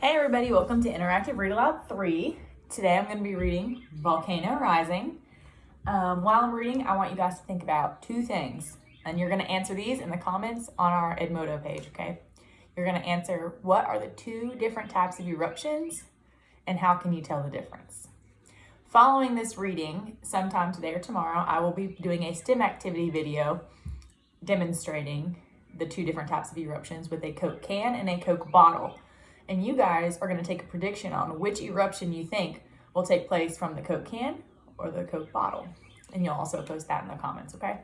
Hey everybody, welcome to Interactive Read Aloud 3. Today I'm going to be reading Volcano Rising. While I'm reading, I want you guys to think about two things, and you're going to answer these in the comments on our Edmodo page, okay? You're going to answer, what are the two different types of eruptions, and how can you tell the difference? Following this reading, sometime today or tomorrow, I will be doing a STEM activity video demonstrating the two different types of eruptions with a Coke can and a Coke bottle. And you guys are going to take a prediction on which eruption you think will take place from the Coke can or the Coke bottle. And you'll also post that in the comments, okay?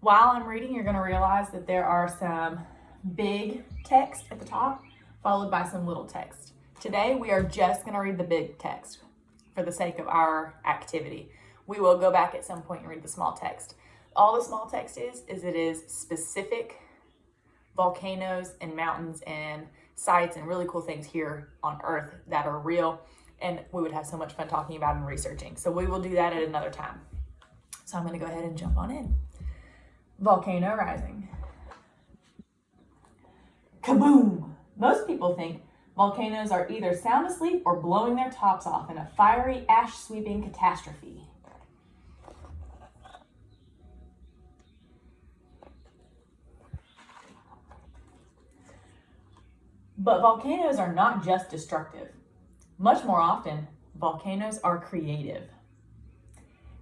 While I'm reading, you're going to realize that there are some big text at the top, followed by some little text. Today, we are just going to read the big text for the sake of our activity. We will go back at some point and read the small text. All the small text is it is specific volcanoes and mountains and sites and really cool things here on Earth that are real, and we would have so much fun talking about and researching. So we will do that at another time. So I'm going to go ahead and jump on in. Volcano Rising. Kaboom! Most people think volcanoes are either sound asleep or blowing their tops off in a fiery, ash-sweeping catastrophe. But volcanoes are not just destructive. Much more often, volcanoes are creative.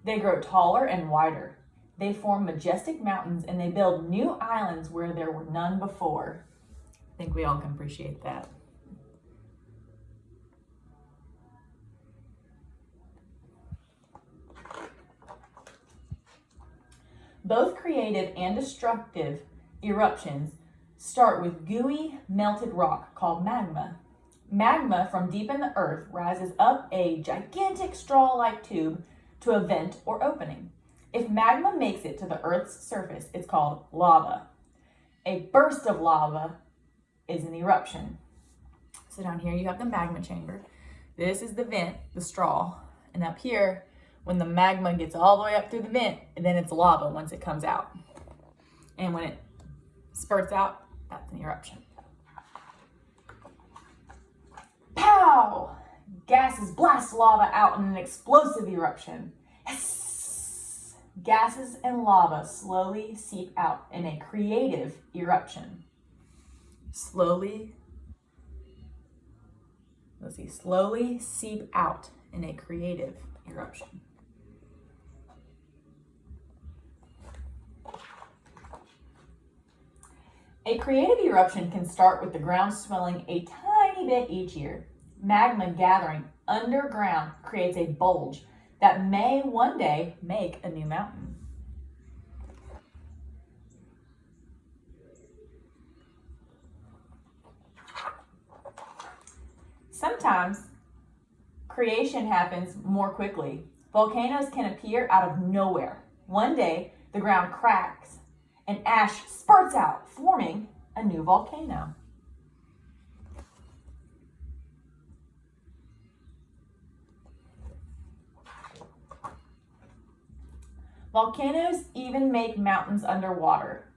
They grow taller and wider. They form majestic mountains and they build new islands where there were none before. I think we all can appreciate that. Both creative and destructive eruptions start with gooey, melted rock called magma. Magma from deep in the earth rises up a gigantic straw-like tube to a vent or opening. If magma makes it to the earth's surface, it's called lava. A burst of lava is an eruption. So down here you have the magma chamber. This is the vent, the straw. And up here, when the magma gets all the way up through the vent, then it's lava once it comes out. And when it spurts out, that's an eruption. Pow! Gases blast lava out in an explosive eruption. Yes! Gases and lava slowly seep out in a creative eruption. Slowly seep out in a creative eruption. A creative eruption can start with the ground swelling a tiny bit each year. Magma gathering underground creates a bulge that may one day make a new mountain. Sometimes creation happens more quickly. Volcanoes can appear out of nowhere. One day, the ground cracks and ash spurts out, forming a new volcano. Volcanoes even make mountains underwater.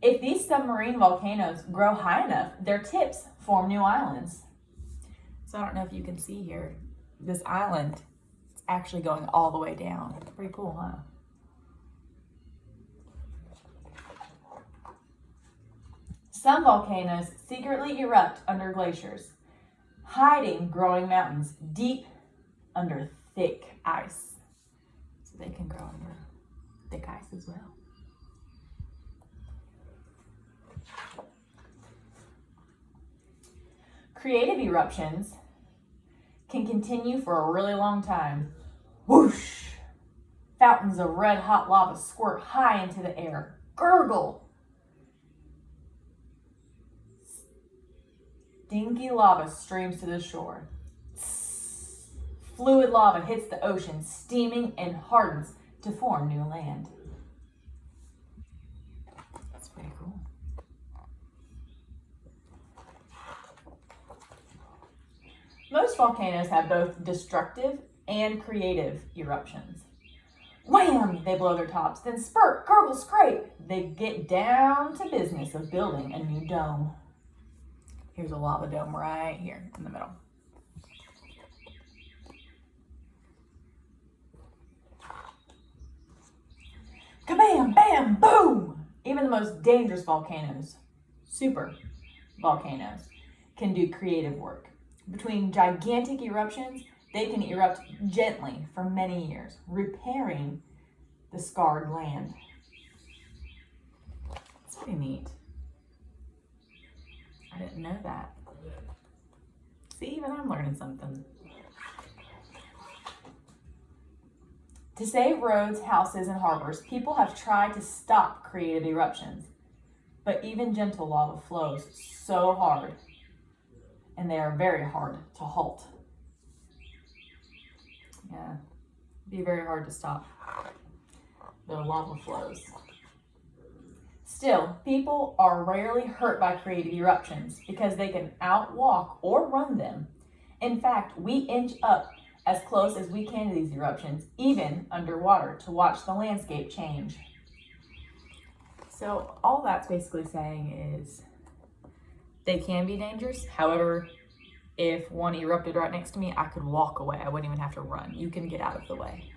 If these submarine volcanoes grow high enough, their tips form new islands. So I don't know if you can see here, this island is actually going all the way down. Pretty cool, huh? Some volcanoes secretly erupt under glaciers, hiding growing mountains deep under thick ice. So they can grow under thick ice as well. Creative eruptions can continue for a really long time. Whoosh! Fountains of red hot lava squirt high into the air. Gurgle! Stinky lava streams to the shore. Fluid lava hits the ocean, steaming and hardens to form new land. That's pretty cool. Most volcanoes have both destructive and creative eruptions. Wham! They blow their tops, then spurt, gurgle, scrape. They get down to business of building a new dome. Here's a lava dome right here in the middle. Kabam, bam, boom! Even the most dangerous volcanoes, super volcanoes, can do creative work. Between gigantic eruptions, they can erupt gently for many years, repairing the scarred land. It's pretty neat. I didn't know that. See, even I'm learning something. To save roads, houses, and harbors, people have tried to stop creative eruptions. But even gentle lava flows so hard, and they are very hard to halt. Yeah, be very hard to stop the lava flows. Still, people are rarely hurt by creative eruptions because they can outwalk or run them. In fact, we inch up as close as we can to these eruptions, even underwater, to watch the landscape change. So all that's basically saying is they can be dangerous. However, if one erupted right next to me, I could walk away. I wouldn't even have to run. You can get out of the way.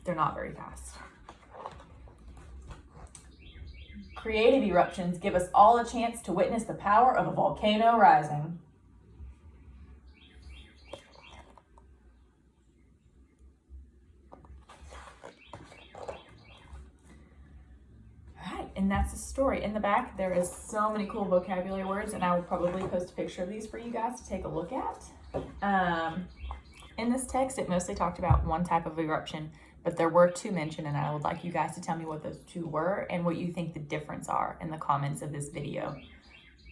They're not very fast. Creative eruptions give us all a chance to witness the power of a volcano rising. And that's the story. In the back, there is so many cool vocabulary words, and I will probably post a picture of these for you guys to take a look at. In this text, it mostly talked about one type of eruption, but there were two mentioned, and I would like you guys to tell me what those two were and what you think the difference are in the comments of this video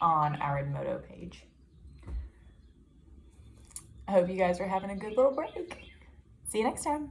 on our Edmodo page. I hope you guys are having a good little break. See you next time.